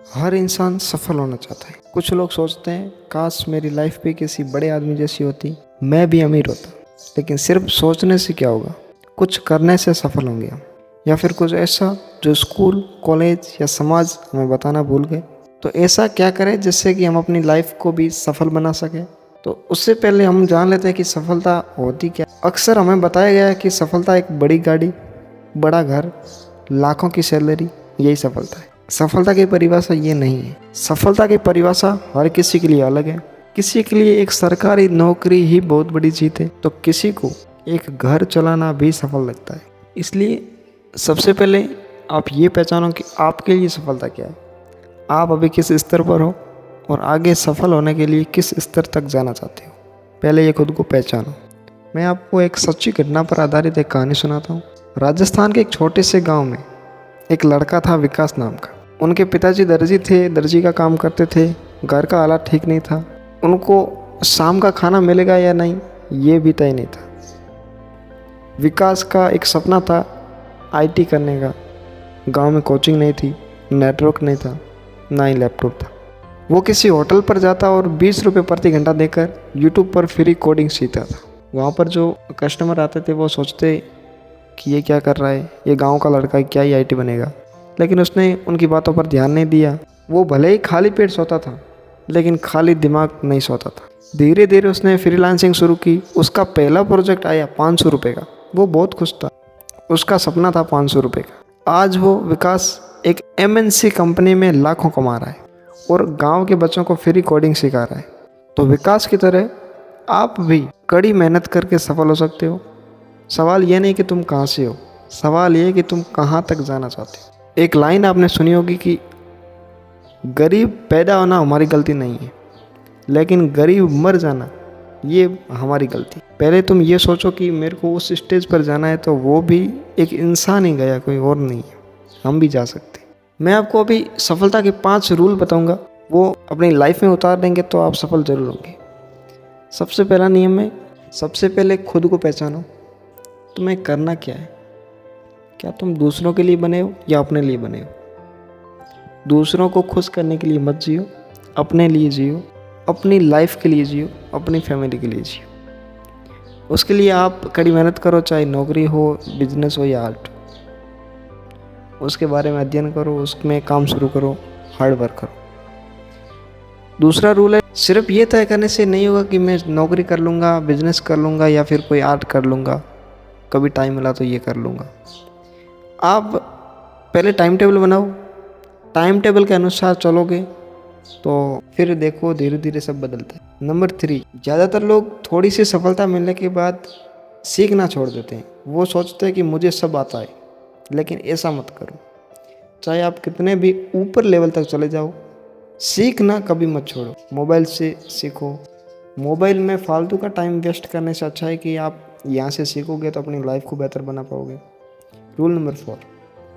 हर इंसान सफल होना चाहता है। कुछ लोग सोचते हैं काश मेरी लाइफ भी किसी बड़े आदमी जैसी होती, मैं भी अमीर होता। लेकिन सिर्फ सोचने से क्या होगा, कुछ करने से सफल होंगे हम। या फिर कुछ ऐसा जो स्कूल, कॉलेज या समाज हमें बताना भूल गए। तो ऐसा क्या करें जिससे कि हम अपनी लाइफ को भी सफल बना सकें। तो उससे पहले हम जान लेते हैं कि सफलता होती क्या। अक्सर हमें बताया गया है कि सफलता एक बड़ी गाड़ी, बड़ा घर, लाखों की सैलरी, यही सफलता है। सफलता की परिभाषा ये नहीं है। सफलता की परिभाषा हर किसी के लिए अलग है। किसी के लिए एक सरकारी नौकरी ही बहुत बड़ी जीत है, तो किसी को एक घर चलाना भी सफल लगता है। इसलिए सबसे पहले आप ये पहचानो कि आपके लिए सफलता क्या है। आप अभी किस स्तर पर हो और आगे सफल होने के लिए किस स्तर तक जाना चाहते हो। पहले ये खुद को पहचानो। मैं आपको एक सच्ची घटना पर आधारित एक कहानी सुनाता हूँ। राजस्थान के एक छोटे से गांव में एक लड़का था, विकास नाम का। उनके पिताजी दर्जी थे, दर्जी का काम करते थे। घर का हालात ठीक नहीं था। उनको शाम का खाना मिलेगा या नहीं ये भी तय नहीं था। विकास का एक सपना था आईटी करने का। गांव में कोचिंग नहीं थी, नेटवर्क नहीं था, ना ही लैपटॉप था। वो किसी होटल पर जाता और 20 रुपये प्रति घंटा देकर यूट्यूब पर फ्री कोडिंग सीखता था। वहाँ पर जो कस्टमर आते थे वो सोचते कि ये क्या कर रहा है, ये गांव का लड़का है, क्या ही आईटी बनेगा। लेकिन उसने उनकी बातों पर ध्यान नहीं दिया। वो भले ही खाली पेट सोता था, लेकिन खाली दिमाग नहीं सोता था। धीरे धीरे उसने फ्रीलांसिंग शुरू की। उसका पहला प्रोजेक्ट आया 500 रुपये का। वो बहुत खुश था। उसका सपना था 500 रुपये का। आज वो विकास एक एमएनसी कंपनी में लाखों कमा रहा है और गांव के बच्चों को फ्री कोडिंग सिखा रहा है। तो विकास की तरह आप भी कड़ी मेहनत करके सफल हो सकते हो। सवाल ये नहीं कि तुम कहाँ से हो, सवाल ये कि तुम कहाँ तक जाना चाहते हो। एक लाइन आपने सुनी होगी कि गरीब पैदा होना हमारी गलती नहीं है, लेकिन गरीब मर जाना ये हमारी गलती। पहले तुम ये सोचो कि मेरे को उस स्टेज पर जाना है, तो वो भी एक इंसान ही गया, कोई और नहीं है। हम भी जा सकते। मैं आपको अभी सफलता के 5 रूल बताऊंगा। वो अपनी लाइफ में उतार देंगे तो आप सफल जरूर होंगे। सबसे पहला नियम है, सबसे पहले खुद को पहचानो। तुम्हें करना क्या है। क्या तुम दूसरों के लिए बने हो या अपने लिए बने हो। दूसरों को खुश करने के लिए मत जियो, अपने लिए जियो, अपनी लाइफ के लिए जियो, अपनी फैमिली के लिए जियो। उसके लिए आप कड़ी मेहनत करो, चाहे नौकरी हो, बिजनेस हो या आर्ट। उसके बारे में अध्ययन करो, उसमें काम शुरू करो, हार्ड वर्क करो। दूसरा रूल है, सिर्फ ये तय करने से नहीं होगा कि मैं नौकरी कर लूँगा, बिजनेस कर लूँगा या फिर कोई आर्ट कर लूँगा, कभी टाइम मिला तो ये कर लूँगा। आप पहले टाइम टेबल बनाओ। टाइम टेबल के अनुसार चलोगे तो फिर देखो धीरे धीरे सब बदलता है। नंबर 3, ज़्यादातर लोग थोड़ी सी सफलता मिलने के बाद सीखना छोड़ देते हैं। वो सोचते हैं कि मुझे सब आता है, लेकिन ऐसा मत करो। चाहे आप कितने भी ऊपर लेवल तक चले जाओ, सीखना कभी मत छोड़ो। मोबाइल से सीखो। मोबाइल में फालतू का टाइम वेस्ट करने से अच्छा है कि आप यहाँ से सीखोगे तो अपनी लाइफ को बेहतर बना पाओगे। रूल नंबर 4,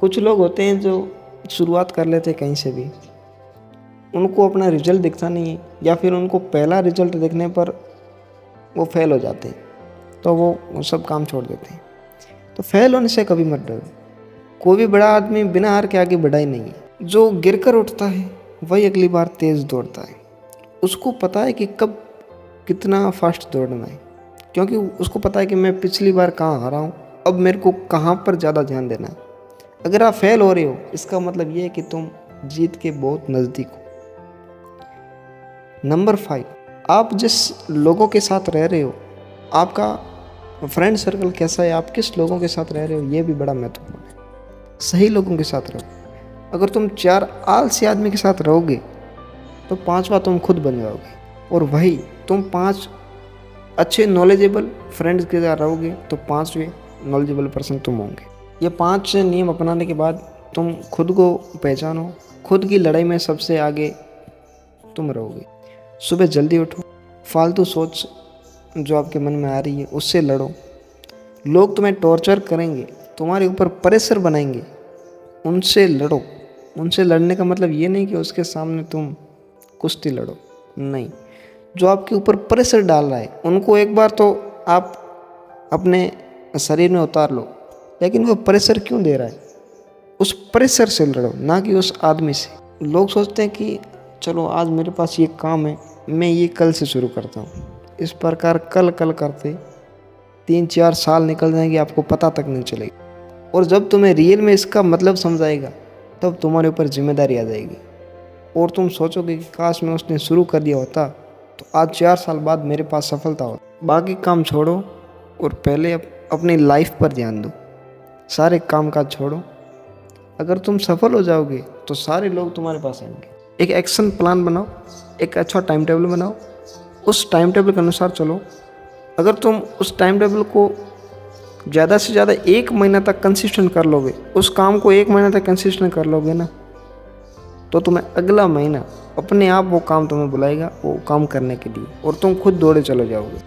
कुछ लोग होते हैं जो शुरुआत कर लेते हैं कहीं से भी, उनको अपना रिजल्ट दिखता नहीं है, या फिर उनको पहला रिजल्ट देखने पर वो फेल हो जाते हैं, तो वो सब काम छोड़ देते हैं। तो फेल होने से कभी मत डरो। कोई भी बड़ा आदमी बिना हार के आगे बढ़ा ही नहीं है। जो गिर कर उठता है वही अगली बार तेज़ दौड़ता है। उसको पता है कि कब कितना फास्ट दौड़ना है, क्योंकि उसको पता है कि मैं पिछली बार कहाँ हारा हूँ, अब मेरे को कहाँ पर ज़्यादा ध्यान देना है। अगर आप फेल हो रहे हो, इसका मतलब ये है कि तुम जीत के बहुत नज़दीक हो। नंबर 5, आप जिस लोगों के साथ रह रहे हो, आपका फ्रेंड सर्कल कैसा है, आप किस लोगों के साथ रह रहे हो, ये भी बड़ा महत्वपूर्ण है। सही लोगों के साथ रहो। अगर तुम 4 आलसी आदमी के साथ रहोगे तो 5वां तुम खुद बन जाओगे, और वही तुम 5 अच्छे नॉलेजेबल फ्रेंड्स के साथ रहोगे तो 5वें नॉलेजेबल पर्सन तुम होंगे। ये 5 नियम अपनाने के बाद तुम खुद को पहचानो। खुद की लड़ाई में सबसे आगे तुम रहोगे। सुबह जल्दी उठो। फालतू सोच जो आपके मन में आ रही है उससे लड़ो। लोग तुम्हें टॉर्चर करेंगे, तुम्हारे ऊपर प्रेशर बनाएंगे, उनसे लड़ो। उनसे लड़ने का मतलब ये नहीं कि उसके सामने तुम कुश्ती लड़ो, नहीं। जो आपके ऊपर प्रेशर डाल रहा है उनको एक बार तो आप अपने शरीर में उतार लो, लेकिन वो प्रेशर क्यों दे रहा है उस प्रेशर से लड़ो, ना कि उस आदमी से। लोग सोचते हैं कि चलो आज मेरे पास ये काम है, मैं ये कल से शुरू करता हूँ। इस प्रकार कल कल करते 3-4 साल निकल जाएंगे, आपको पता तक नहीं चलेगा। और जब तुम्हें रियल में इसका मतलब समझ आएगा तब तुम्हारे ऊपर जिम्मेदारी आ जाएगी और तुम सोचोगे कि काश मैं उसने शुरू कर दिया होता तो आज 4 साल बाद मेरे पास सफलता होती। बाकी काम छोड़ो और पहले अपनी लाइफ पर ध्यान दो। सारे काम काज छोड़ो। अगर तुम सफल हो जाओगे तो सारे लोग तुम्हारे पास आएंगे। एक एक्शन प्लान बनाओ, एक अच्छा टाइम टेबल बनाओ, उस टाइम टेबल के अनुसार चलो। अगर तुम उस टाइम टेबल को ज़्यादा से ज़्यादा 1 महीना तक कंसिस्टेंट कर लोगे, उस काम को 1 महीना तक कंसिस्टेंट कर लोगे ना, तो तुम्हें अगला महीना अपने आप वो काम तुम्हें बुलाएगा वो काम करने के लिए और तुम खुद दौड़े चले जाओगे।